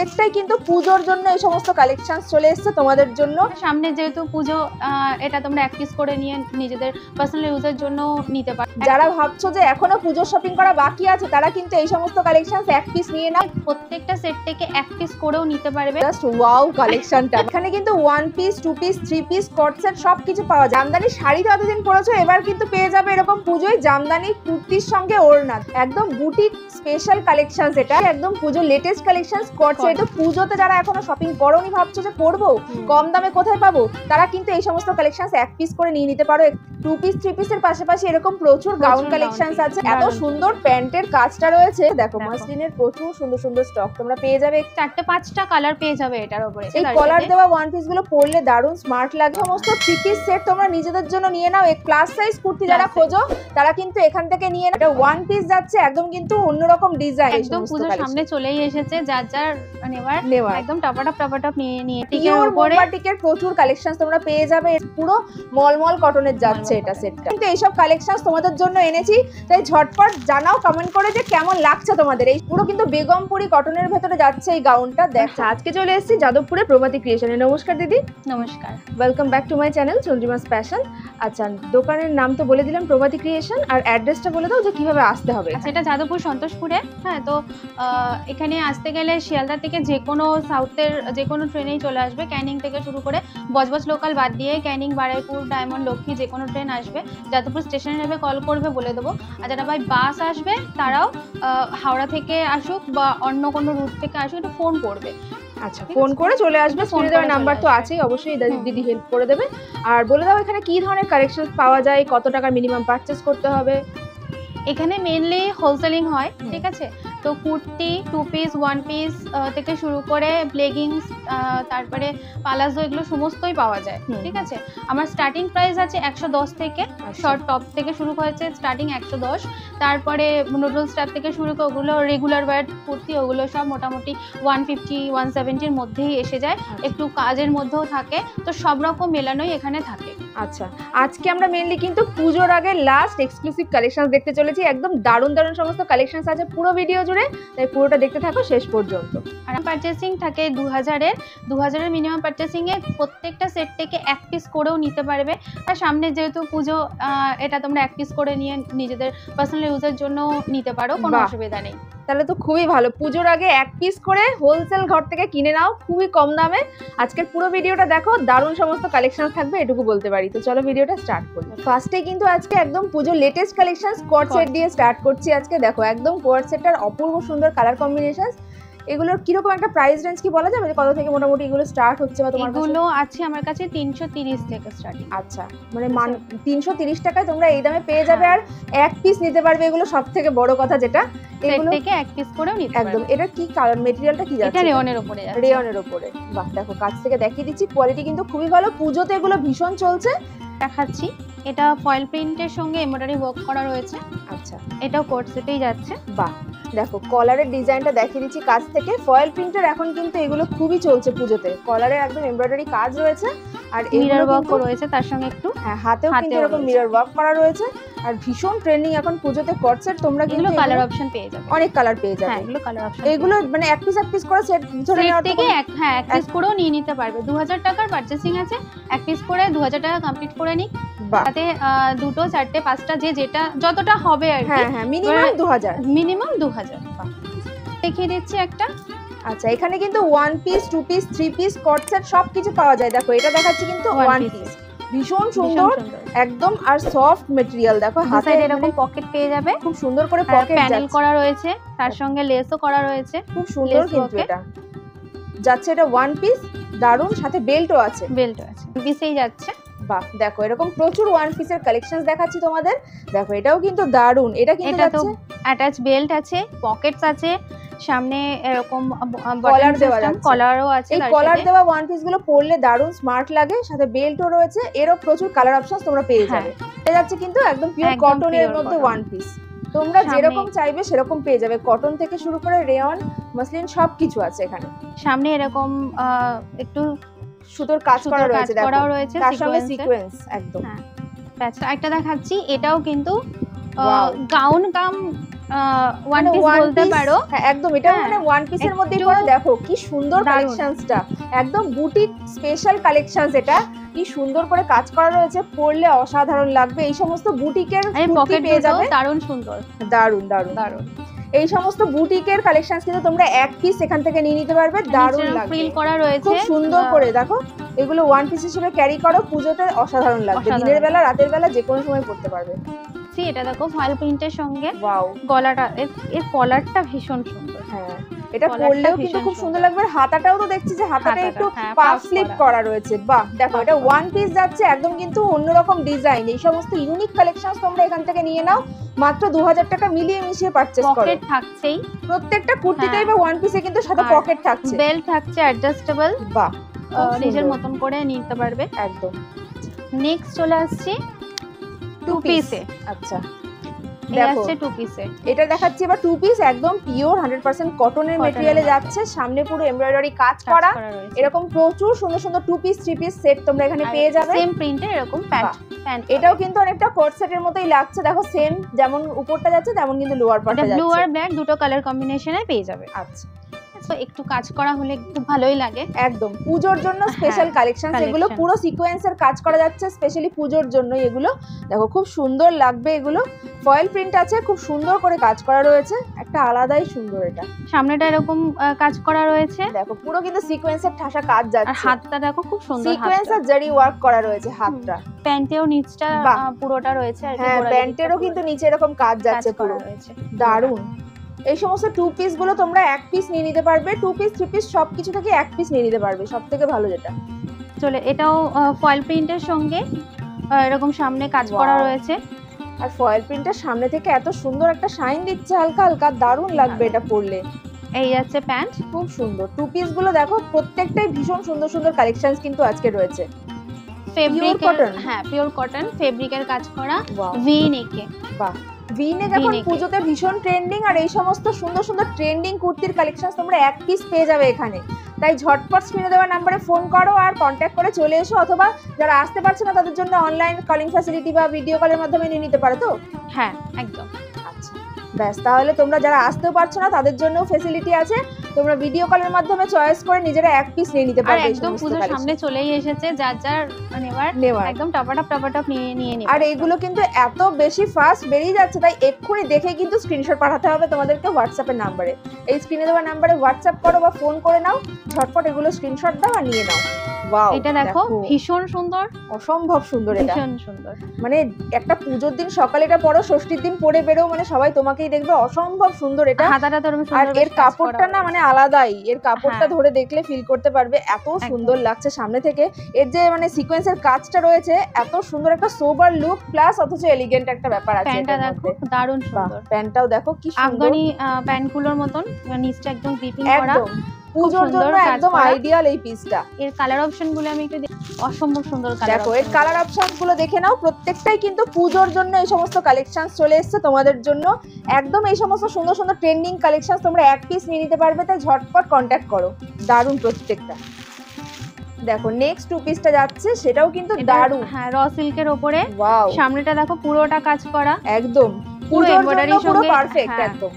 প্রত্যেকটাই কিন্তু পূজোর জন্য এই সমস্ত কালেকশন চলে এসেছে তোমাদের জন্য। সামনে যেহেতু পুজো, এটা তোমরা এক পিস করে নিয়ে নিজেদের পার্সোনাল ইউজের জন্য নিতে পারো। যারা ভাবছো যে এখনো পুজো শপিং করা বাকি আছে তারা কিন্তু এই সমস্ত কালেকশন এক পিস নিয়ে নাও। প্রত্যেকটা সেট থেকে এক পিস করেও নিতে পারবে। জাস্ট ওয়াও কালেকশনটা। এখানে কিন্তু 1 পিস 2 পিস 3 পিস কট সেট সবকিছু পাওয়া যায়। জামদানি শাড়ি তো এতদিন পরেছো, এবার কিন্তু পেয়ে যাবে এরকম পুজোয় জামদানি কুর্তির সঙ্গে ওড়না, একদম বুটিক স্পেশাল কালেকশন। এটা একদম পুজো লেটেস্ট কালেকশন কট সেট। পুজোতে যারা এখনো শপিং করোনি, ভাবছো যে করবো কম দামে কোথায় পাবো, তারা কিন্তু এই সমস্ত কালেকশন এক পিস করে নিয়ে নিতে পারো। 2 পিস 3 পিসের পাশাপাশি এরকম প্রচুর গাউন কালেকশন আছে। এত সুন্দর প্যান্টের কাজটা রয়েছে, দেখো মাসলিনের প্রচুর সুন্দর সুন্দর স্টক তোমরা পেয়ে যাবে। 4-5টা কালার পেয়ে যাবে এটার উপরে। এই কলার দেওয়া ওয়ান পিস গুলো পরলে দারুণ স্মার্ট লাগে। সমস্ত 3 পিস সেট তোমরা নিজেদের জন্য নিয়ে নাও। এক প্লাস সাইজ কুর্তি যারা খোঁজো তারা কিন্তু এখান থেকে নিয়ে নাও। এটা ওয়ান পিস যাচ্ছে একদম কিন্তু অন্যরকম ডিজাইন। একদম পুজোর সামনে চলেই এসেছে, যার যার নেওয়ার একদম টপাটপ নিয়ে টিকের উপরে টিকের প্রচুর কালেকশন তোমরা পেয়ে যাবে। পুরো মলমল কটনের যাচ্ছে এটা সেটটা। কিন্তু এইসব কালেকশন তোমাদের জন্য এনেছি, তাই ঝটপট জানাও কমেন্ট করে যে কেমন লাগছে তোমাদের। এই পুরো কিন্তু বেগমপুরি কটনের ভেতরে যাচ্ছে এই গাউনটা। দেখো আজকে চলে এসেছি যাদবপুরে প্রভাতী ক্রিয়েশনে। নমস্কার দিদি। নমস্কার, welcome back to my channel Chandrima's fashion. আচ্ছা, দোকানের নাম তো বলে দিলাম প্রভাতী ক্রিয়েশন, আর অ্যাড্রেসটা বলে দাও যে কিভাবে আসতে হবে। আচ্ছা, এটা যাদবপুর সন্তোষপুরে। হ্যাঁ, তো এখানে আসতে গেলে শিয়ালদা থেকে যে কোনো সাউথের যে কোনো ট্রেনেই চলে আসবে। ক্যানিং থেকে শুরু করে বজবজ লোকাল বাদ দিয়ে ক্যানিং, বারুইপুর, ডায়মন্ড, লক্ষ্মী যে কোনো ট্রেন আসবে যাদবপুর স্টেশনে নেবে, কল করবে বলে দেবো। আর যারা ভাই বাস আসবে তারাও হাওড়া থেকে আসুক বা অন্য কোনো রুট থেকে আসুক, একটু ফোন করবে। আচ্ছা, ফোন করে চলে আসবে। ফোনে দেওয়ার নাম্বার তো আছেই, অবশ্যই দিদি হেল্প করে দেবে। আর বলে দাও এখানে কি ধরনের কালেকশন পাওয়া যায়, কত টাকার মিনিমাম পারচেজ করতে হবে। এখানে মেনলি হোলসেলিং হয়, ঠিক আছে। তো কুর্তি 2 পিস 1 পিস থেকে শুরু করে লেগিংস, তারপরে পালাজো, এগুলো সমস্তই পাওয়া যায়, ঠিক আছে। আমার স্টার্টিং প্রাইস আছে 110 থেকে। শর্ট টপ থেকে শুরু হয়েছে স্টার্টিং 110। তারপরে নুডলস টপ থেকে শুরু করে ওগুলো রেগুলার ওয়্যার কুর্তি, ওগুলো সব মোটামুটি 150 170-র মধ্যেই এসে যায়। একটু কাজের মধ্যেও থাকে, তো সব রকম মেলানোই এখানে থাকে। আচ্ছা, আজকে আমরা মেনলি কিন্তু পুজোর আগে লাস্ট এক্সক্লুসিভ কালেকশন দেখতে চলেছি। একদম দারুণ দারুণ সমস্ত কালেকশন আছে পুরো ভিডিও জুড়ে, তাই পুরোটা দেখতে থাকো শেষ পর্যন্ত। আর পারচেসিং থাকে 2000-এর মিনিমাম পারচেসিং এ প্রত্যেকটা সেট থেকে এক পিস করেও নিতে পারবে। আর সামনে যেহেতু পুজো, এটা তোমরা এক পিস করে নিয়ে নিজেদের পার্সোনাল ইউজের জন্য নিতে পারো, কোনো অসুবিধা নেই। তাহলে তো খুবই ভালো। পুজোর আগে এক পিস করে হোলসেল ঘর থেকে কিনে নাও খুবই কম দামে। আজকের পুরো ভিডিওটা দেখো, দারুণ সমস্ত কালেকশন থাকবে, এটুকু বলতে পারি। তো চলো ভিডিওটা স্টার্ট করি। ফার্স্টে কিন্তু আজকে একদম পুজোর লেটেস্ট কালেকশন কোয়ার্ট সেট দিয়ে স্টার্ট করছি আজকে। দেখো একদম কোয়ার্ট সেটটার অপূর্ব সুন্দর কালার কম্বিনেশন। এগুলোর কিরকম একটা প্রাইস রেঞ্জ কি বলা যাবে, কত থেকে মোটামুটি এগুলো স্টার্ট হচ্ছে? বা তোমার এগুলো আছে আমার কাছে 330 থেকে স্টার্টিং। আচ্ছা, মানে 330 টাকায় তোমরা এই দামে পেয়ে যাবে। আর এক পিস নিতে পারবে, এগুলো সবথেকে বড় কথা যেটা। এগুলো থেকে এক পিস করেও নিতে পারবে। একদম। এটা কি কালার, মেটেরিয়ালটা কি যাচ্ছে? এটা রেয়নের উপরে যাচ্ছে। রেয়নের উপরে। বাহ, দেখো কাছ থেকে দেখিয়ে দিচ্ছি, কোয়ালিটি কিন্তু খুবই ভালো। পুজোতে এগুলো ভীষণ চলছে। দেখাচ্ছি, এটা ফয়েল প্রিন্টের সঙ্গে এমব্রয়ডারি ওয়ার্ক করা রয়েছে। আচ্ছা, এটাও কোট সেটেই যাচ্ছে। বাহ, দেখো কলারের ডিজাইনটা দেখিয়ে দিচ্ছি কাছ থেকে। ফয়েল প্রিন্টের এখন কিন্তু এগুলো খুবই চলছে পুজোতে। কলারে একদম এমব্রয়ডারি কাজ রয়েছে, আর মিরর ওয়ার্ক রয়েছে তার সঙ্গে একটু। হ্যাঁ, হাতেও কিন্তু এরকম মিরর ওয়ার্ক করা রয়েছে। আর ভীষণ ট্রেন্ডিং এখন পুজোতে কট সেট। তোমরা কিন্তু কালার অপশন পেয়ে যাবে, অনেক কালার পেয়ে যাবে। এগুলো কালার অপশন। এগুলো মানে এক পিস করে সেট ধরে নেওয়ার থেকে এক পিস করেও নিয়ে নিতে পারবে। 2000 টাকার পারচেসিং আছে, এক পিস করে 2000 টাকা কমপ্লিট করে নিক। তাতে 2টো 4টে 5টা যে যেটা যতটা হবে আর কি। হ্যাঁ, মিনিমাম 2000। দেখিয়ে দিচ্ছি একটা। আচ্ছা, এখানে কিন্তু 1 পিস 2 পিস 3 পিস কট সেট সবকিছু পাওয়া যায়। দেখো এটা দেখাচ্ছি কিন্তু 1 পিস, ভীষণ সুন্দর একদম। আর সফট ম্যাটেরিয়াল। দেখো হাতে এরকম পকেট পেয়ে যাবে, খুব সুন্দর করে পকেট প্যানেল করা রয়েছে, তার সঙ্গে লেসও করা রয়েছে, খুব সুন্দর কিন্তু এটা যাচ্ছে। এটা 1 পিস, দারুণ, সাথে বেল্টও আছে। পিসেই যাচ্ছে। বাহ, দেখো এরকম প্রচুর 1 পিসের কালেকশন দেখাচ্ছি তোমাদের। দেখো এটাও কিন্তু দারুণ। এটা কিন্তু যাচ্ছে অ্যাটাচ বেল্ট আছে, পকেটস আছে, সামনে এরকম কলার দেওয়া আছে, কলারও আছে। এই কলার দেওয়া 1 পিস গুলো পরলে দারুণ স্মার্ট লাগে, সাথে বেল্টও রয়েছে। এরও প্রচুর কালার অপশন তোমরা পেয়ে যাবে। এটা যাচ্ছে কিন্তু একদম পিওর কটনের মধ্যে 1 পিস। তোমরা যেরকম চাইবে সেরকম পেয়ে যাবে। কটন থেকে শুরু করে রেয়ন, মসলিন সবকিছু আছে এখানে। সামনে এরকম একটু সুতোর কাজ করা রয়েছে, দেখো তার সঙ্গে সিকোয়েন্স একদম। একটা দেখাচ্ছি, এটাও কিন্তু গাউন কাম ওয়ান পিস বলতে পারো। হ্যাঁ একদম, এটা মানে ওয়ান পিসের মধ্যেই পড়ে। দেখো কি সুন্দর কালেকশনসটা, একদম বুটিক স্পেশাল কালেকশনস। এটা কি সুন্দর করে কাজ করা রয়েছে, পরলে অসাধারণ লাগবে। এই সমস্ত বুটিকের কুর্তি পেয়ে যাবে, দারুণ সুন্দর, দারুণ দারুণ দারুণ। এই সমস্ত বুটিকের কালেকশনস কিন্তু তোমরা এক পিস এখান থেকে নিয়ে নিতে পারবে, দারুণ লাগবে। ফ্রিল করা রয়েছে খুব সুন্দর করে। দেখো এগুলো ওয়ান পিস হিসেবে ক্যারি করো, পুজোতে অসাধারণ লাগবে। দিনের বেলা রাতের বেলা যে কোনো সময় পরতে পারবে। এটা দেখো ফয়েল প্রিন্টের সঙ্গে ওয়াও, গলাটা এর কলারটা ভীষণ সুন্দর। হ্যাঁ এটা পরলেও কিন্তু খুব সুন্দর লাগবে। হাতাটাও তো দেখছি যে হাতাটা একটু পাফ স্লিপ করা রয়েছে। বাহ দেখো এটা ওয়ান পিস যাচ্ছে, একদম কিন্তু অন্যরকম ডিজাইন। এই সমস্ত ইউনিক কালেকশনস তোমরা এখান থেকে নিয়ে নাও, মাত্র 2000 টাকা মিলিয়ে মিশিয়ে পারচেজ করো। পকেট থাকছেই প্রত্যেকটা কুর্তিতেই বা ওয়ান পিসে কিন্তু সাথে পকেট থাকছে, বেল্ট থাকছে অ্যাডজাস্টেবল। বাহ নিজের মতন করে নিতে পারবে একদম। নেক্সট চলে আসছে টু পিসে। আচ্ছা দেখো টু পিসে এটা দেখাচ্ছি এবার টু পিস, একদম পিওর 100% কটনের মেটেরিয়ালে যাচ্ছে। সামনে পুরো এমব্রয়ডারি কাজ করা, এরকম প্রচুর সুন্দর সুন্দর two piece three piece set তোমরা এখানে পেয়ে যাবে। সেম প্রিন্টে এরকম প্যান্ট, এটাও কিন্তু অনেকটা কোট সেটের মতোই লাগছে। দেখো সেম যেমন উপরটা যাচ্ছে তেমন কিন্তু লোয়ার পার্টটা যাচ্ছে। ব্লু আর ব্ল্যাক দুটো কালার কম্বিনেশনে পেয়ে যাবে। আচ্ছা তো একটু কাজ করা হলে খুব ভালোই লাগে। একদম পুজোর জন্য স্পেশাল কালেকশন, এগুলো পুরো সিকোয়েন্সের কাজ করা যাচ্ছে স্পেশালি পুজোর জন্য। এগুলো দেখো খুব সুন্দর লাগবে। এগুলো ফয়েল প্রিন্ট আছে, খুব সুন্দর করে কাজ করা রয়েছে, একটা আলাদাই সুন্দর। এটা সামনেটা এরকম কাজ করা রয়েছে, দেখো পুরো কিন্তু সিকোয়েন্সের ঠাসা কাজ যাচ্ছে। আর হাতটা দেখো খুব সুন্দর, সিকোয়েন্স আর জারি ওয়ার্ক করা রয়েছে হাতটা। প্যান্টেও নিচটা পুরোটা রয়েছে, আর হ্যাঁ প্যান্টেরও কিন্তু নিচে এরকম কাজ যাচ্ছে পুরো, দারুণ। এই সমস্ত টু পিস গুলো তোমরা এক পিস নিয়ে নিতে পারবে, টু পিস থ্রি পিস সবকিছু থেকে এক পিস নিয়ে নিতে পারবে, সব থেকে ভালো যেটা। চলে এটাও ফয়েল প্রিন্টের সঙ্গে এরকম সামনে কাজ করা রয়েছে, আর ফয়েল প্রিন্টের সামনে থেকে এত সুন্দর একটা শাইন দিচ্ছে হালকা হালকা, দারুণ লাগবে এটা পরলে। এই যাচ্ছে প্যান্ট, খুব সুন্দর। টু পিস গুলো দেখো প্রত্যেকটাই ভীষণ সুন্দর সুন্দর কালেকশনস কিন্তু আজকে রয়েছে। ফেব্রিক কটন, হ্যাঁ পিওর কটন ফেব্রিকের কাজ করা, ভি নেকে। বাহ, ভি নেক এখন পুজোতে ভীষণ ট্রেন্ডিং, আর এই সমস্ত সুন্দর সুন্দর ট্রেন্ডিং কুর্তির কালেকশন তোমরা এক পিস পেয়ে যাবে এখানে। তাই ঝটপট স্ক্রিনে দেওয়া নম্বরে ফোন করো আর কন্ট্যাক্ট করে চলে এসো, অথবা যারা আসতে পারছে না তাদের জন্য অনলাইন কলিং ফ্যাসিলিটি বা ভিডিও কলের মাধ্যমে নিয়ে নিতে পারো। তো হ্যাঁ একদম। আচ্ছা ব্যাস, তাহলে তোমরা যারা আসতেও পারছো না তাদের জন্য ফ্যাসিলিটি আছে, তোমরা ভিডিও কলের মাধ্যমে চয়েস করে নিজেরা এক পিস নিয়ে নিতে পারবে। একদম পুজোর সামনে চলেই এসেছে, যার যার নেওয়ার একদম টপাটপ নিয়ে নিয়ে। আর এইগুলো কিন্তু এত বেশি ফাস্ট বেরিয়ে যাচ্ছে, তাই এক্ষুনি দেখে কিন্তু স্ক্রিনশট পাঠাতে হবে তোমাদেরকে হোয়াটসঅ্যাপের নাম্বারে। এই স্ক্রিনে দেওয়া নাম্বারে হোয়াটসঅ্যাপ করো বা ফোন করে নাও, ঝটপট এগুলো স্ক্রিনশট দাও আর নিয়ে নাও। ওয়াও, এটা দেখো ভীষণ সুন্দর, অসম্ভব সুন্দর। এটা ভীষণ সুন্দর, মানে একটা পুজোর দিন সকালে এটা পরো, ষষ্ঠীর দিন পরে বেরো, মানে সবাই তোমাকেই দেখবে। অসম্ভব সুন্দর এটা, হাতাটা তো সুন্দর। আর এর কাপড়টা না মানে আলাদাই, এর কাপড়টা ধরে দেখলে ফিল করতে পারবে এত সুন্দর লাগছে সামনে থেকে। এর যে মানে সিকোয়েন্সের কাজটা রয়েছে এত সুন্দর, একটা সোবার লুক প্লাস অথচ এলিগেন্ট একটা ব্যাপার আছে। প্যান্টটা দেখো দারুণ সুন্দর, প্যান্টটাও দেখো কি সুন্দর, আফগানি প্যান্টগুলোর মতন, নিচটা একদম গ্রিপিং করা, একদম পুজোর জন্য একদম আইডিয়াল এই পিসটা। এর কালার অপশন গুলো আমি একটু অসম্ভব সুন্দর কালার। দেখো এর কালার অপশন গুলো দেখে নাও, প্রত্যেকটাই কিন্তু পুজোর জন্য এই সমস্ত কালেকশন চলে এসেছে তোমাদের জন্য। একদম এই সমস্ত সুন্দর সুন্দর ট্রেন্ডিং কালেকশন তোমরা এক পিস নিয়ে নিতে পারবে, তাই ঝটপট কন্ট্যাক্ট করো। দারুণ প্রত্যেকটা। দেখো নেক্সট টু পিসটা যাচ্ছে, সেটাও কিন্তু দারুণ। হ্যাঁ র সিল্কের উপরে, ওয়াও সামনেটা দেখো পুরোটা কাজ করা, একদম পুরো এমব্রয়ডারির সঙ্গে পারফেক্ট। একদম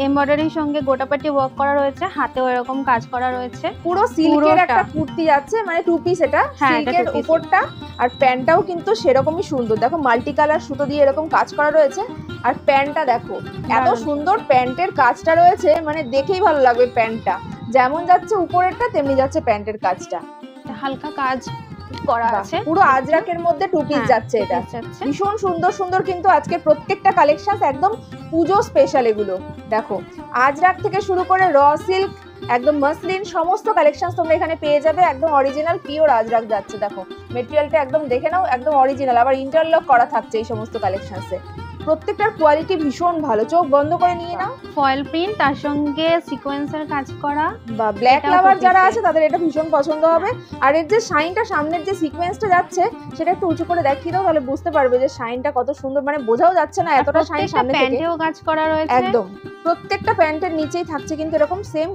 এমব্রয়ডারির সঙ্গে গোটাপাটি ওয়ার্ক করা রয়েছে, হাতেও এরকম কাজ করা রয়েছে। পুরো সিল্কের একটা কুর্তি যাচ্ছে, মানে টু পিস। এটা সিল্কের উপরটা আর প্যান্টটাও কিন্তু সেরকমই সুন্দর। দেখো মাল্টি কালার সুতো দিয়ে এরকম কাজ করা রয়েছে, আর প্যান্টটা দেখো এত সুন্দর প্যান্টের কাজটা রয়েছে, মানে দেখেই ভালো লাগবে। প্যান্টটা যেমন যাচ্ছে উপরেরটা তেমনি যাচ্ছে প্যান্টের কাজটা, হালকা কাজ করা আছে, পুরো আজরাকের মধ্যে টু পিস যাচ্ছে। এটা ভীষণ সুন্দর সুন্দর কিন্তু আজকে প্রত্যেকটা কালেকশন একদম পুজো স্পেশাল। এগুলো দেখো আজরাক থেকে শুরু করে র সিল্ক, একদম মসলিন, সমস্ত কালেকশন তোমরা এখানে পেয়ে যাবে। একদম অরিজিনাল পিওর আজরাক যাচ্ছে। দেখো মেটেরিয়ালটা একদম দেখে নাও, একদম অরিজিনাল, আবার ইন্টারলক করা থাকছে এই সমস্ত কালেকশনসে। প্রত্যেকটার কোয়ালিটি ভীষণ ভালো, চোখ বন্ধ করে নিয়ে নাও। ফয়েল প্রিন্ট তার সঙ্গে সিকোয়েন্সের কাজ করা, বা ব্ল্যাক লাভার যারা আছে তাদের এটা ভীষণ পছন্দ হবে। আর এর যে শাইনটা, সামনের যে সিকোয়েন্সটা যাচ্ছে সেটা একটু উঁচু করে দেখিয়ে দাও, তাহলে বুঝতে পারবে যে শাইনটা কত সুন্দর। মানে বোঝাও যাচ্ছে না এতটা শাইন সামনে থেকে। প্যান্টেও কাজ করা রয়েছে, একদম প্রত্যেকটা প্যান্টের নিচেই থাকছে কিন্তু এরকম সেম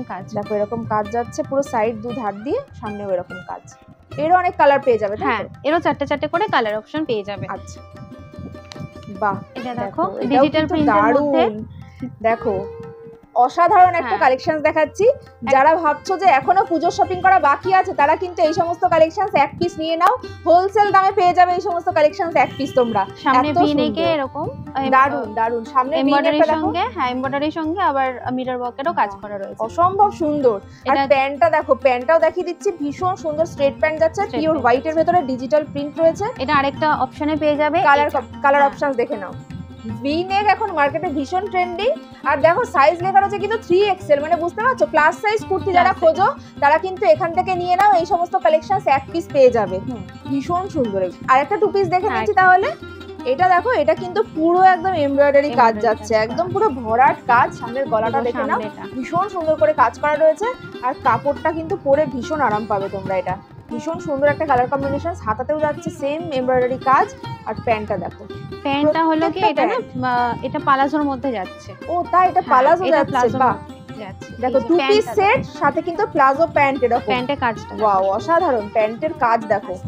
কাজ। দেখো এরকম কাজ যাচ্ছে পুরো সাইড দু ধার দিয়ে, সামনেও এরকম কাজ। এরও অনেক কালার পেয়ে যাবে। হ্যাঁ এরও চারটে চারটে করে কালার অপশন পেয়ে যাবে। আচ্ছা বাহ, এটা দেখো এটাও ডিজিটাল কিন্তু প্রিন্টের মধ্যে। দারুণ। দেখো অসাধারণ একটা হ্যাঁ। কালেকশন দেখাচ্ছি। যারা ভাবছো যে এখনো পুজো শপিং করা বাকি আছে, তারা কিন্তু এই সমস্ত কালেকশনস এক পিস নিয়ে নাও, হোলসেল দামে পেয়ে যাবে এই সমস্ত কালেকশনস এক পিস তোমরা। সামনে এত ভিনেকে সুন্দর। এরকম দারুণ দারুণ, সামনে এমব্রয়ডারির ভিনেকটা দেখো, সঙ্গে, হ্যাঁ এমব্রয়ডারির সঙ্গে আবার মিরর ওয়ার্কেরও কাজ করা রয়েছে। অসম্ভব সুন্দর। আর এটা- প্যান্টটা দেখো, প্যান্টটাও দেখিয়ে দিচ্ছি, ভীষণ সুন্দর স্ট্রেট প্যান্ট যাচ্ছে, Straight পিওর pant হোয়াইটের ভেতরে ডিজিটাল প্রিন্ট রয়েছে। এটা আরেকটা অপশনে পেয়ে যাবে। কালার হ্যাঁ। অপশনস দেখে নাও। ভি নেক এখন মার্কেটে ভীষণ ট্রেন্ডিং। আর দেখো সাইজ লেখা রয়েছে কিন্তু 3XL, মানে বুঝতে পারছো প্লাস সাইজ কুর্তি যারা Plus খোঁজো তারা কিন্তু এখান থেকে নিয়ে নাও, এই সমস্ত কালেকশনস এক পিস পেয়ে যাবে। ভীষণ সুন্দর। আর একটা টু পিস দেখে হ্যাঁ। নিচ্ছি তাহলে। এটা দেখো, এটা কিন্তু পুরো একদম এমব্রয়ডারি কাজ Embroidery যাচ্ছে, কাজ একদম পুরো ভরাট কাজ। সামনের গলাটা পুরো দেখে নাও, সামনেটা। ভীষণ সুন্দর করে কাজ করা রয়েছে। আর কাপড়টা কিন্তু পরে ভীষণ আরাম পাবে তোমরা। এটা ভীষণ সুন্দর একটা কালার কম্বিনেশন, হাতাতেও যাচ্ছে সেম এমব্রয়ডারি কাজ। আর প্যান্টটা দেখো, প্যান্টটা হলো কি প্রত্যেকটা এটা না এটা পালাজোর মধ্যে যাচ্ছে। ও তাই, এটা পালাজো এটা যাচ্ছে। প্লাজোর বাহ, মধ্যে যাচ্ছে। দেখো এই যে টু পিস প্যান্টটা সেট সাথে কিন্তু প্লাজো প্যান্ট এরকম। প্যান্টের কাজটা দেখো। ওয়াও, অসাধারণ প্যান্টের কাজ দেখো।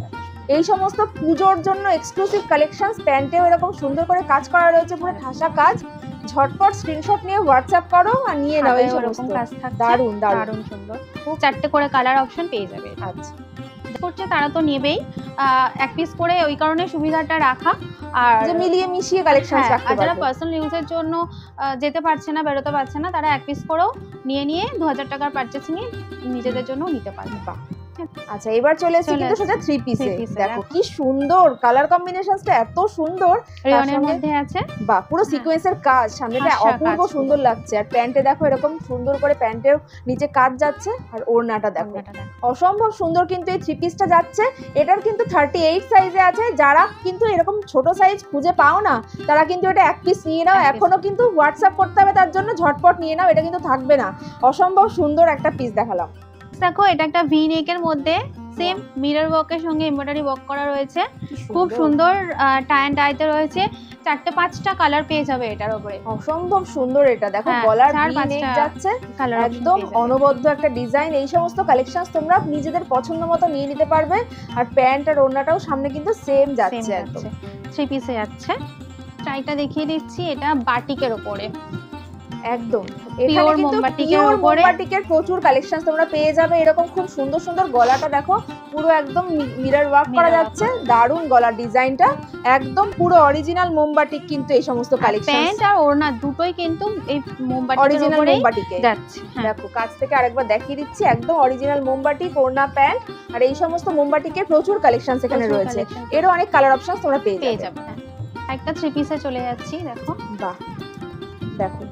এই সমস্ত পুজোর জন্য এক্সক্লুসিভ কালেকশনস, প্যান্টেও এরকম সুন্দর করে কাজ করা রয়েছে, পুরো ঠাসা কাজ। ঝটপট স্ক্রিনশট নিয়ে হোয়াটসঅ্যাপ করো আর নিয়ে নাও এই হাতায়ও সমস্ত। এরকম কাজ থাকছে। দারুণ দারুণ। দারুণ সুন্দর। 4টে করে কালার অপশন পেয়ে যাবে। আচ্ছা, করছে তারা তো নেবেই, এক পিস করে, ওই কারণে সুবিধাটা রাখা। আর যে মিলিয়ে মিশিয়ে কালেকশনস হ্যাঁ, রাখতে আর যারা পারবে। পার্সোনাল ইউজের জন্য যেতে পারছে না, বেরোতে পারছে না, তারা এক পিস করেও নিয়ে 2000 টাকার পারচেস নিয়ে নিজেদের জন্য নিতে পারবে। বাহ। আচ্ছা, এবার চলে এসেছি চলে কিন্তু এসেছি সেটা থ্রি পিসে। three piece এ, দেখো কি সুন্দর কালার কম্বিনেশনসটা, এত সুন্দর। রেয়নের সঙ্গে- মধ্যে আছে। বাহ, পুরো সিকোয়েন্সের কাজ, সামনেটা হাসা অপূর্ব কাজ সুন্দর লাগছে। আর প্যান্টে দেখো এরকম সুন্দর করে প্যান্টের নিচে কাজ যাচ্ছে। আর ওড়নাটা দেখো, ওড়নাটা দেখো। অসম্ভব সুন্দর কিন্তু এই থ্রি পিসটা যাচ্ছে। এটার কিন্তু 38 সাইজে আছে। যারা কিন্তু এরকম ছোট সাইজ খুঁজে পাও না, তারা কিন্তু এটা এক পিস নিয়ে নাও। এক piece। এখনো কিন্তু হোয়াটসঅ্যাপ করতে হবে, তার জন্য ঝটপট নিয়ে নাও, এটা কিন্তু থাকবে না। অসম্ভব সুন্দর একটা পিস দেখালাম। দেখো এটা একটা ভি নেকের মধ্যে সেম মিরর ওয়ার্কের সঙ্গে এমব্রয়ডারি ওয়ার্ক করা রয়েছে, খুব সুন্দর। টাই অ্যান্ড ডাইতে রয়েছে, 4-5টা কালার পেয়ে যাবে এটার উপরে। অসম্ভব সুন্দর। এটা দেখো হ্যাঁ, গলার 4-5টা ভি নেক যাচ্ছে, কালার একদম অনবদ্য একটা ডিজাইন। এই সমস্ত কালেকশনস তোমরা নিজেদের পছন্দ মতো নিয়ে নিতে পারবে। আর প্যান্ট আর ওড়নাটাও সামনে কিন্তু সেম যাচ্ছে একদম। থ্রি পিসে যাচ্ছে। ট্রাইটা দেখিয়ে দিচ্ছি, এটা বাটিকের উপরে একদম Pure এখানে কিন্তু মোমবাটিকের পিওর উপরে। মোমবাটিকের প্রচুর কালেকশন তোমরা পেয়ে যাবে। এরকম খুব সুন্দর সুন্দর গলাটা দেখো, পুরো একদম মিরর ওয়ার্ক করা Mirror work যাচ্ছে। দারুণ গলার ডিজাইনটা, একদম পুরো অরিজিনাল মোমবাটিক কিন্তু এই সমস্ত কালেকশন। প্যান্ট আর ওড়না দুটোই কিন্তু এই মোমবাটিকের অরিজিনাল উপরেই মোমবাটিকে যাচ্ছে। হ্যাঁ, দেখো কাছ থেকে আরেকবার দেখিয়ে দিচ্ছি, একদম অরিজিনাল মোমবাটিক, ওড়না, প্যান্ট। আর এই সমস্ত মোমবাটিকের প্রচুর কালেকশন এখানে প্রচুর রয়েছে। collection এরও অনেক কালার অপশন তোমরা পেয়ে পেয়ে যাবে। যাবে। হ্যাঁ, একটা থ্রি পিসে চলে যাচ্ছি। দেখো বাহ, দেখো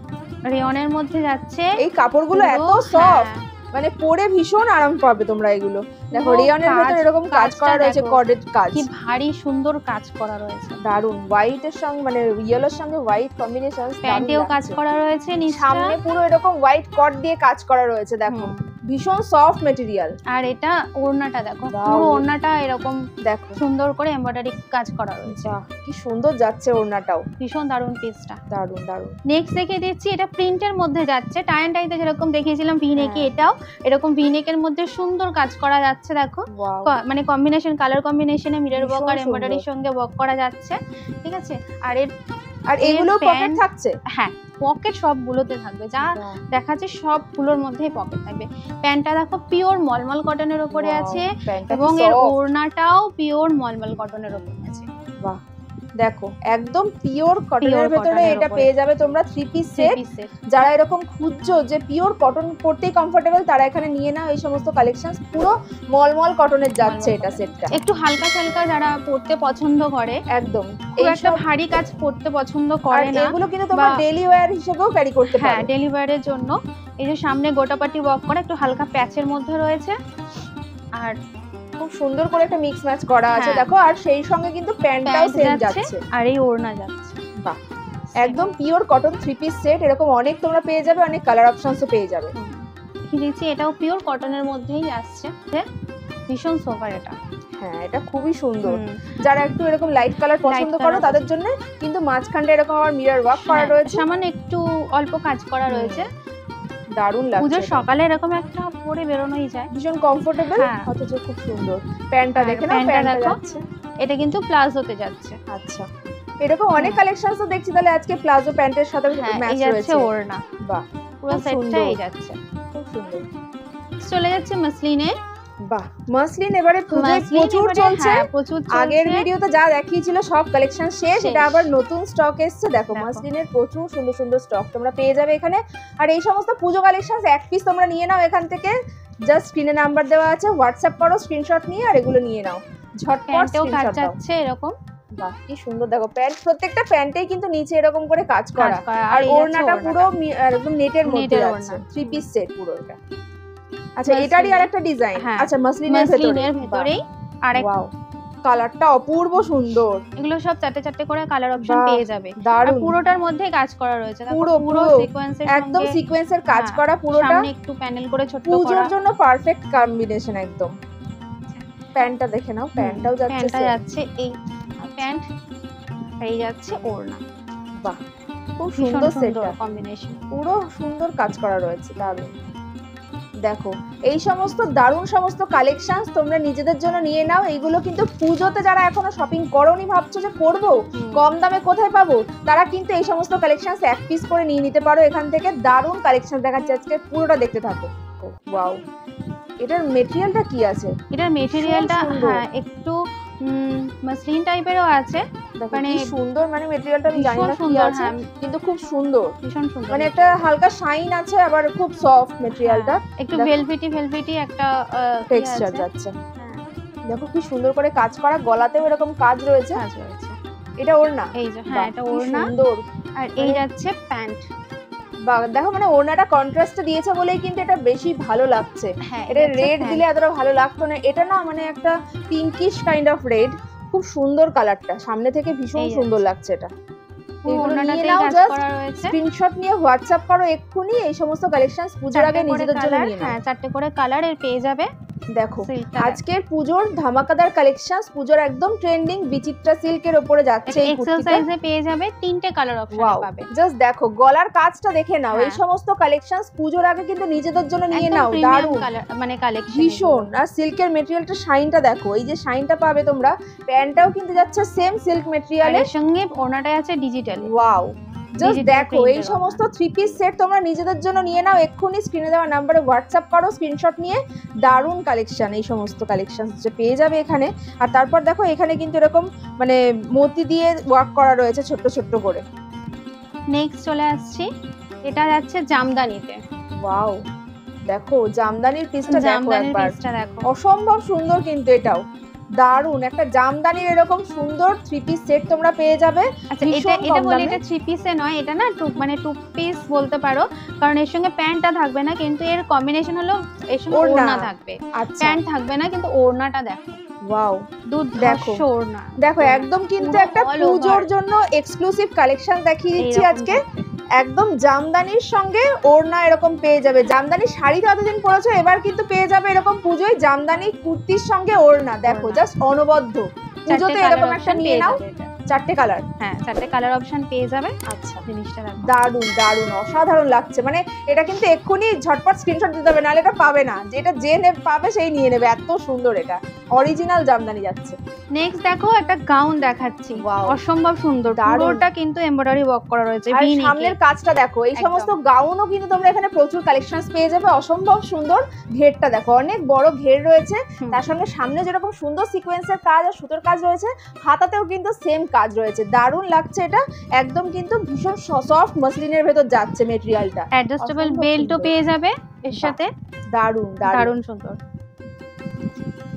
রেয়নের মধ্যে যাচ্ছে। এই কাপড়গুলো এত পুরো, সফট, হ্যাঁ, মানে পরে ভীষণ আরাম পাবে তোমরা এগুলো। দেখো পুরো রেয়নের কাজ, ভেতর এরকম কাজ কাজটা করা রয়েছে, দেখো। কর্ডেড কাজ। কি ভারী সুন্দর কাজ করা রয়েছে। দারুন, হোয়াইট এর সঙ্গে মানে ইয়েলোর সঙ্গে হোয়াইট কম্বিনেশন। প্যান্টেও কাজ করা রয়েছে, সামনে পুরো এরকম হোয়াইট কট দিয়ে কাজ করা রয়েছে। দেখো ভীষণ সফট মেটেরিয়াল। আর এটা ওড়নাটা দেখো, Wow. পুরো ওড়নাটা এরকম দেখো সুন্দর করে এমব্রয়ডারি কাজ করা রয়েছে। বাহ, কি সুন্দর যাচ্ছে ওড়নাটাও। ভীষণ দারুণ পিসটা। দারুন দারুন। নেক্সট দেখিয়ে দিচ্ছি, এটা প্রিন্টের মধ্যে যাচ্ছে। টাই অ্যান্ড ডাইতে যেরকম দেখিয়েছিলাম ভি নেকে, হ্যাঁ। এটাও এরকম ভি নেকের মধ্যে সুন্দর কাজ করা যাচ্ছে। দেখো ওয়াও, মানে কম্বিনেশন, কালার কম্বিনেশনে মিরর ওয়ার্ক আর ভীষণ এমব্রয়ডারির সুন্দর। সঙ্গে ওয়ার্ক করা যাচ্ছে। ঠিক আছে, আর এর আর এগুলো পকেট প্যান্ট- থাকছে। হ্যাঁ পকেট সবগুলোতে থাকবে, যা বাহ, দেখাচ্ছে সবগুলোর মধ্যেই পকেট থাকবে। প্যান্টটা দেখো পিওর মলমল কটনের উপরে wow, আছে, প্যান্টটা কি এবং এর soft। ওড়নাটাও পিওর মলমল কটনের উপরে আছে। বাহ, দেখো একদম পিওর কটনের Pure ভেতরে cotton এর এটা উপরে। পেয়ে যাবে তোমরা থ্রি পিস থ্রি সেট। পিসের যারা এরকম খুঁজছো যে পিওর কটন পরতেই কমফোর্টেবল, তারা এখানে নিয়ে নাও এই সমস্ত কালেকশন। পুরো মলমল কটনের যাচ্ছে মলমল এটা cotton। সেটটা। একটু হালকা হালকা যারা পড়তে পছন্দ করে, একদম খুব একটা এইসব। ভারী কাজ পড়তে পছন্দ আর করে না, এগুলো কিন্তু তোমরা বা- ডেইলি ওয়্যার হিসেবেও ক্যারি করতে হ্যাঁ পারো। ডেলিভারির জন্য। এই যে সামনে গোটাপাটি ওয়ার্ক করা, একটু হালকা প্যাচের মধ্যে রয়েছে, আর খুব সুন্দর করে একটা মিক্স ম্যাচ করা আছে। হ্যাঁ। দেখো আর সেই সঙ্গে কিন্তু প্যান্টটাও প্যান্ট সেম যাচ্ছে যাচ্ছে। আর এই ওড়না যাচ্ছে। বাহ, একদম pure cotton three piece set. এরকম অনেক তোমরা পেয়ে যাবে, অনেক কালার অপশনসও পেয়ে যাবে। কি দিচ্ছি, এটাও পিওর কটনের মধ্যেই আসছে। ভীষণ সোফার এটা। হ্যাঁ, এটা খুবই সুন্দর। হুম। যারা একটু এরকম লাইট কালার পছন্দ করো colour তাদের জন্য কিন্তু মাঝখানটা এরকম আবার মিরর ওয়ার্ক করা হ্যাঁ, রয়েছে। সামান্য একটু অল্প কাজ করা রয়েছে। দারুণ লাগছে পুজোর এটা। সকালে এরকম একটা পরে বেরোনোই যায়। ভীষণ কমফোর্টেবল, হ্যাঁ। অথচ খুব সুন্দর। প্যান্টটা আর দেখে নাও, প্যান্টটা প্যান্টটা দেখো। যাচ্ছে। এটা কিন্তু প্লাজোতে যাচ্ছে। আচ্ছা, এরকম অনেক কালেকশনস তো দেখছি, তাহলে আজকে প্লাজো প্যান্টের সাথে ম্যাচ রয়েছে। ওড়না, বাহ পুরো সেটটা এই যাচ্ছে। খুব সুন্দর। চলে যাচ্ছে মাসলিনে। বাহ, মাসলিন এবারে প্রচুর চলছে। আগের ভিডিওতে যা দেখিয়েছিল সব কালেকশন শেষ, এটা আবার নতুন স্টক এসেছে। দেখো মাসলিনের প্রচুর সুন্দর সুন্দর স্টক তোমরা পেয়ে যাবে এখানে। আর এই সমস্ত পুজো কালেকশন এক পিস তোমরা নিয়ে নাও এখান থেকে, জাস্ট স্ক্রিনে নাম্বার দেওয়া আছে, হোয়াটসঅ্যাপ করো, স্ক্রিনশট নিয়ে আর এগুলো নিয়ে নাও ঝটপট। কাজ যাচ্ছে এরকম। বাহ কি সুন্দর, দেখো প্যান্ট, প্রত্যেকটা প্যান্টেই কিন্তু নিচে এরকম করে কাজ করা, আর ওড়নাটা পুরো একদম নেটের মধ্যে আছে, 3 পিস সেট পুরো এটা। আচ্ছা এটারই আরেকটা ডিজাইন। আচ্ছা মাসলিনের ভেতরেই আরেকটা, কালারটা অপূর্ব সুন্দর। এগুলো সব চারটে চারটে করে কালার অপশন পেয়ে যাবে। আর পুরোটার মধ্যে কাজ করা রয়েছে, পুরো সিকোয়েন্সের সঙ্গে একদম সিকোয়েন্সের কাজ করা পুরোটা। সামনে একটু প্যানেল করে ছোট করা, পুজোর জন্য পারফেক্ট কম্বিনেশন একদম। প্যান্টটা দেখে নাও, প্যান্টটাও যাচ্ছে, প্যান্টটা যাচ্ছে এই প্যান্ট, এই যাচ্ছে ওড়না। বাহ খুব সুন্দর সেটটা, কম্বিনেশন পুরো সুন্দর কাজ করা রয়েছে, দারুণ। দেখো এই সমস্ত দারুণ সমস্ত কালেকশনস তোমরা নিজেদের জন্য নিয়ে নাও। এইগুলো কিন্তু পুজোতে যারা এখনো শপিং করোনি, ভাবছো যে করবো কম দামে কোথায় পাবো, তারা কিন্তু এই সমস্ত কালেকশনস এক পিস করে নিয়ে নিতে পারো এখান থেকে। দারুণ কালেকশন দেখাচ্ছে আজকে, পুরোটা দেখতে থাকো। ওয়াও, এটার মেটেরিয়ালটা কি আছে? এটার মেটেরিয়ালটা হ্যাঁ একটু মাসলিন টাইপেরও আছে, মানে সুন্দর, মানে মেটেরিয়ালটা আমি জানি না কি আছে, কিন্তু খুব সুন্দর, ভীষণ সুন্দর। মানে একটা হালকা শাইন আছে, আবার খুব সফট মেটেরিয়ালটা, একটু ভেলভেটি একটা টেক্সচার যাচ্ছে। দেখো কি সুন্দর করে কাজ করা, গলাতেও এরকম কাজ রয়েছে। এটা ওড়না, এই যে হ্যাঁ এটা ওড়না সুন্দর। আর এই যাচ্ছে প্যান্ট। বা দেখো মানে ওড়নাটা কন্ট্রাস্টে দিয়েছে বলেই কিন্তু এটা বেশি ভালো লাগছে। এটা রেড দিলে এতটা ভালো লাগতো না, এটা না মানে একটা পিঙ্কিশ কাইন্ড অফ রেড, খুব সুন্দর কালারটা, সামনে থেকে ভীষণ সুন্দর লাগছে এটা। স্ক্রিনশট নিয়ে হোয়াটসঅ্যাপ করো এক্ষুনি, এই সমস্ত কালেকশনস পূজোর আগে নিজেদের জন্য নিয়ে নাও। হ্যাঁ চারটে করে কালার এর পেয়ে যাবে। দেখো আজকের পুজোর ধামাকাদার কালেকশনস, পুজোর একদম ট্রেন্ডিং বিচিত্রা সিল্কের উপরে যাচ্ছে। এই এক্সেল সাইজে পেয়ে যাবে, তিনটে কালার অপশন পাবে। জাস্ট দেখো গলার কাজটা দেখে নাও। এই সমস্ত কালেকশনস পুজোর আগে কিন্তু নিজেদের জন্য নিয়ে নাও, দারুণ মানে কালেকশন ভীষণ। আর সিল্কের মেটেরিয়ালটা শাইনটা দেখো, এই যে শাইনটা পাবে তোমরা। প্যান্টটাও কিন্তু যাচ্ছে সেম সিল্ক মেটেরিয়ালের সঙ্গে ওড়নাটা আছে ডিজিটাল। ওয়াও, জাস্ট দেখো এই সমস্ত 3 পিস সেট তোমরা নিজেদের জন্য নিয়ে নাও এক্ষুনি, স্ক্রিনে দেওয়া নম্বরে হোয়াটসঅ্যাপ করো, স্ক্রিনশট নিয়ে। দারুণ কালেকশন, এই সমস্ত কালেকশন যে পেয়ে যাবে এখানে। আর তারপর দেখো এখানে কিন্তু এরকম মানে মতি দিয়ে ওয়ার্ক করা রয়েছে ছোট্ট ছোট্ট করে। নেক্সট চলে আসছি, এটা যাচ্ছে জামদানিতে। ওয়াও, দেখো জামদানির পিসটা দেখো একবার, অসম্ভব সুন্দর কিন্তু এটাও দারুন। একটা জামদানির এরকম সুন্দর 3 পিস সেট তোমরা পেয়ে যাবে। আচ্ছা এটা বলি এটা 3 পিসে নয়, এটা না মানে 2 পিস বলতে পারো, কারণ এর সঙ্গে প্যান্টটা থাকবে না, কিন্তু এর কম্বিনেশন হলো এর সঙ্গে ওড়না থাকবে। প্যান্ট থাকবে না, কিন্তু ওড়নাটা দেখো। ওয়াও, দেখো ওড়না দেখো একদম কিন্তু একটা পূজোর জন্য এক্সক্লুসিভ কালেকশন দেখিয়ে দিচ্ছি আজকে। একদম জামদানির সঙ্গে ওড়না এরকম পেয়ে যাবে। জামদানি শাড়ি তো এতদিন পরেছো, এবার কিন্তু পেয়ে যাবে এরকম পুজোয় জামদানি কুর্তির সঙ্গে ওড়না। দেখো জাস্ট অনবদ্য, পুজোতে এরকম একটা নিয়ে নাও। 4টে কালার, হ্যাঁ 4টে কালার অপশন পেয়ে যাবে। আচ্ছা জিনিসটা দারুন দারুন অসাধারণ লাগছে, মানে এটা কিন্তু এক্ষুনি ঝটপট স্ক্রিনশট দিতে হবে, নাহলে এটা পাবে না। যেটা যে পাবে সেই নিয়ে নেবে, এত সুন্দর এটা অরিজিনাল জামদানি যাচ্ছে। নেক্সট দেখো একটা গাউন দেখাচ্ছি, অসম্ভব সুন্দর, পুরোটা কিন্তু এমব্রয়ডারি ওয়ার্ক করা রয়েছে। আর সামনের কাজটা দেখো, এই সমস্ত গাউনও কিন্তু তোমরা এখানে প্রচুর কালেকশনস পেয়ে যাবে, অসম্ভব সুন্দর। ঘেরটা দেখো, অনেক বড় ঘের রয়েছে, তার সঙ্গে সামনে যেরকম সুন্দর সিকোয়েন্সের কাজ আর সুতোর কাজ রয়েছে, হাতাতেও কিন্তু সেম কাজ রয়েছে। দারুণ লাগছে এটা, একদম কিন্তু ভীষণ সফট মাসলিনের ভেতর যাচ্ছে মেটেরিয়ালটা। অ্যাডজাস্টেবল বেল্টও পেয়ে যাবে এর সাথে, দারুণ দারুণ সুন্দর।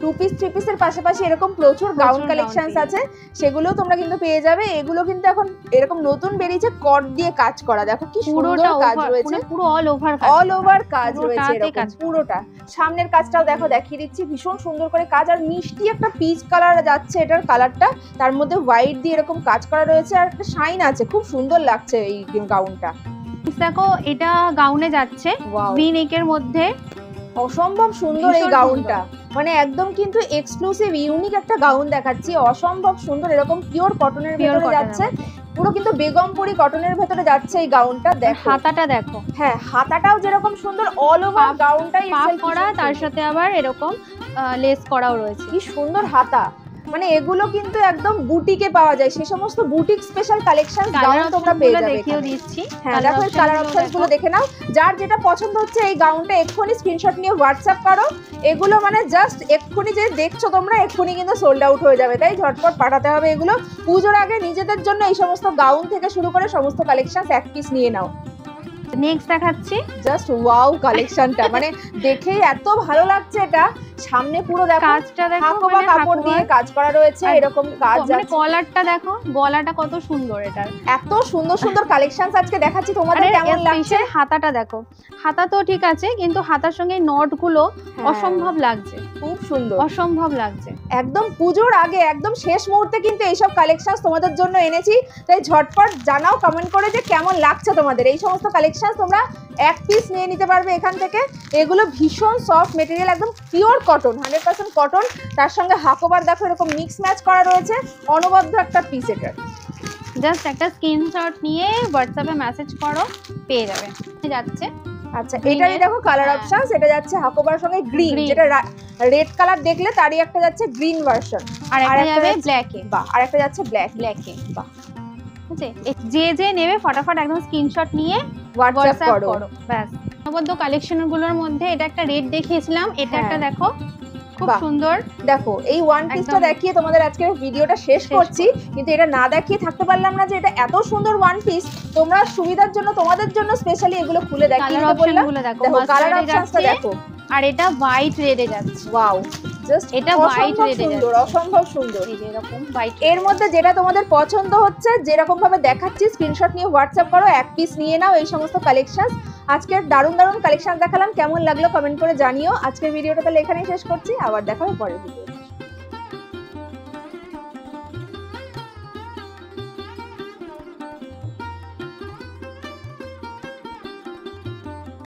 2 পিস 3 পিসের পাশাপাশি এরকম প্রচুর গাউন কালেকশনস আছে, সেগুলোও তোমরা কিন্তু পেয়ে যাবে। এগুলো কিন্তু এখন এরকম নতুন বেরিয়েছে, কট দিয়ে কাজ করা, দেখো কি সুন্দর কাজ রয়েছে, পুরো অল ওভার কাজ রয়েছে এরকম পুরোটা। সামনের কাজটাও দেখো দেখিয়ে দিচ্ছি, ভীষণ সুন্দর করে কাজ, আর মিষ্টি একটা পিচ কালার যাচ্ছে এটার কালারটা, তার মধ্যে হোয়াইট দিয়ে এরকম কাজ করা রয়েছে, আর একটা শাইন আছে, খুব সুন্দর লাগছে এই গাউনটা। দেখো এটা গাউনে যাচ্ছে ভি নেকের মধ্যে, অসম্ভব সুন্দর এই গাউনটা, মানে একদম কিন্তু এক্সক্লুসিভ ইউনিক একটা গাউন দেখাচ্ছি, অসম্ভব সুন্দর। এরকম পিওর কটনের ভেতরে যাচ্ছে, পুরো কিন্তু বেগমপুরি কটনের ভেতরে যাচ্ছে এই গাউনটা। দেখো হাতাটা দেখো, হ্যাঁ হাতাটাও যেরকম সুন্দর, অল ওভার গাউনটাই পাফ করা, তার সাথে আবার এরকম লেস করাও রয়েছে, কি সুন্দর হাতা। মানে এগুলো কিন্তু একদম বুটিকে পাওয়া যায়, সেই সমস্ত বুটিক স্পেশাল কালেকশন গাউন তোমরা পেয়ে যাবে। দেখিয়ে দিচ্ছি, হ্যাঁ দেখো কালার অপশনস গুলো দেখে নাও, যার যেটা পছন্দ হচ্ছে এই গাউনটা এক্ষুনি স্ক্রিনশট নিয়ে হোয়াটসঅ্যাপ করো। এগুলো মানে জাস্ট এক্ষুনি যে দেখছো তোমরা এক্ষুনি কিন্তু সোল্ড আউট হয়ে যাবে, তাই ঝটপট পাঠাতে হবে এগুলো। পুজোর আগে নিজেদের জন্য এই সমস্ত গাউন থেকে শুরু করে সমস্ত কালেকশন এক পিস নিয়ে নাও। নেক্সট দেখাচ্ছি, জাস্ট ওয়াও কালেকশনটা, মানে দেখেই এত ভালো লাগছে। এটা সামনে পুরো দেখো কাজটা দেখো, হাকোবা কাপড় দিয়ে কাজ করা রয়েছে, এরকম কাজ মানে আছে। কলারটা দেখো, গলাটা কত সুন্দর, এটার এত সুন্দর সুন্দর কালেকশনস আজকে দেখাচ্ছি তোমাদের, কেমন লাগছে? হাতাটা দেখো, হাতা তো ঠিক আছে কিন্তু হাতার সঙ্গে নট গুলো অসম্ভব লাগছে, খুব সুন্দর, অসম্ভব লাগছে। একদম পুজোর আগে একদম শেষ মুহূর্তে কিন্তু এইসব কালেকশনস তোমাদের জন্য এনেছি, তাই ঝটপট জানাও কমেন্ট করে যে কেমন লাগছে তোমাদের। এই সমস্ত কালেকশন তোমরা এক পিস নিয়ে নিতে পারবে এখান থেকে। এগুলো ভীষণ সফট মেটেরিয়াল, একদম পিওর কটন, 100% কটন। তার সঙ্গে হাকোবার দেখো এরকম মিক্স ম্যাচ করা রয়েছে, অনবদ্য একটা পিস। এটা জাস্ট একটা স্ক্রিনশট নিয়ে হোয়াটসঅ্যাপে মেসেজ করো, পেয়ে যাবে। যাচ্ছে আচ্ছা, এটারই দেখো কালার অপশনস, এটা যাচ্ছে হাকোবার সঙ্গে গ্রিন, যেটা রেড কালার দেখলে তারই একটা যাচ্ছে গ্রিন ভার্সন, আর একটা যাবে ব্ল্যাকে, বাহ, আর একটা যাচ্ছে ব্ল্যাকে, বাহ। বুঝছে, যে নেবে ফটাফট একদম স্ক্রিনশট নিয়ে হোয়াটসঅ্যাপ করো, ব্যাস। অনবদ্য কালেকশন গুলোর মধ্যে এটা একটা রেড দেখিয়েছিলাম, এটা একটা দেখো খুব বাহ। সুন্দর। দেখো এই ওয়ান পিসটা দেখিয়ে তোমাদের আজকে ভিডিওটা শেষ করছি, কিন্তু এটা না দেখিয়ে থাকতে পারলাম না যে এটা এত সুন্দর ওয়ান পিস। তোমরা সুবিধার জন্য তোমাদের জন্য স্পেশালি এগুলো খুলে দেখিয়ে দিতে বললাম। দেখো কালার অপশনসটা দেখো, আর এটা হোয়াইট রেডে যাচ্ছে, ওয়াও, জাস্ট এটা হোয়াইট রেডে সুন্দর, অসম্ভব সুন্দর। এই যে এরকম হোয়াইট, এর মধ্যে যেটা তোমাদের পছন্দ হচ্ছে, যেরকম ভাবে দেখাচ্ছি স্ক্রিনশট নিয়ে হোয়াটসঅ্যাপ করো, এক পিস নিয়ে নাও এই সমস্ত কালেকশন। আজকের দারুণ দারুণ কালেকশন দেখালাম, কেমন লাগলো কমেন্ট করে জানিও। আজকের ভিডিওটা তাহলে এখানেই শেষ করছি, আবার দেখা হবে পরের ভিডিও।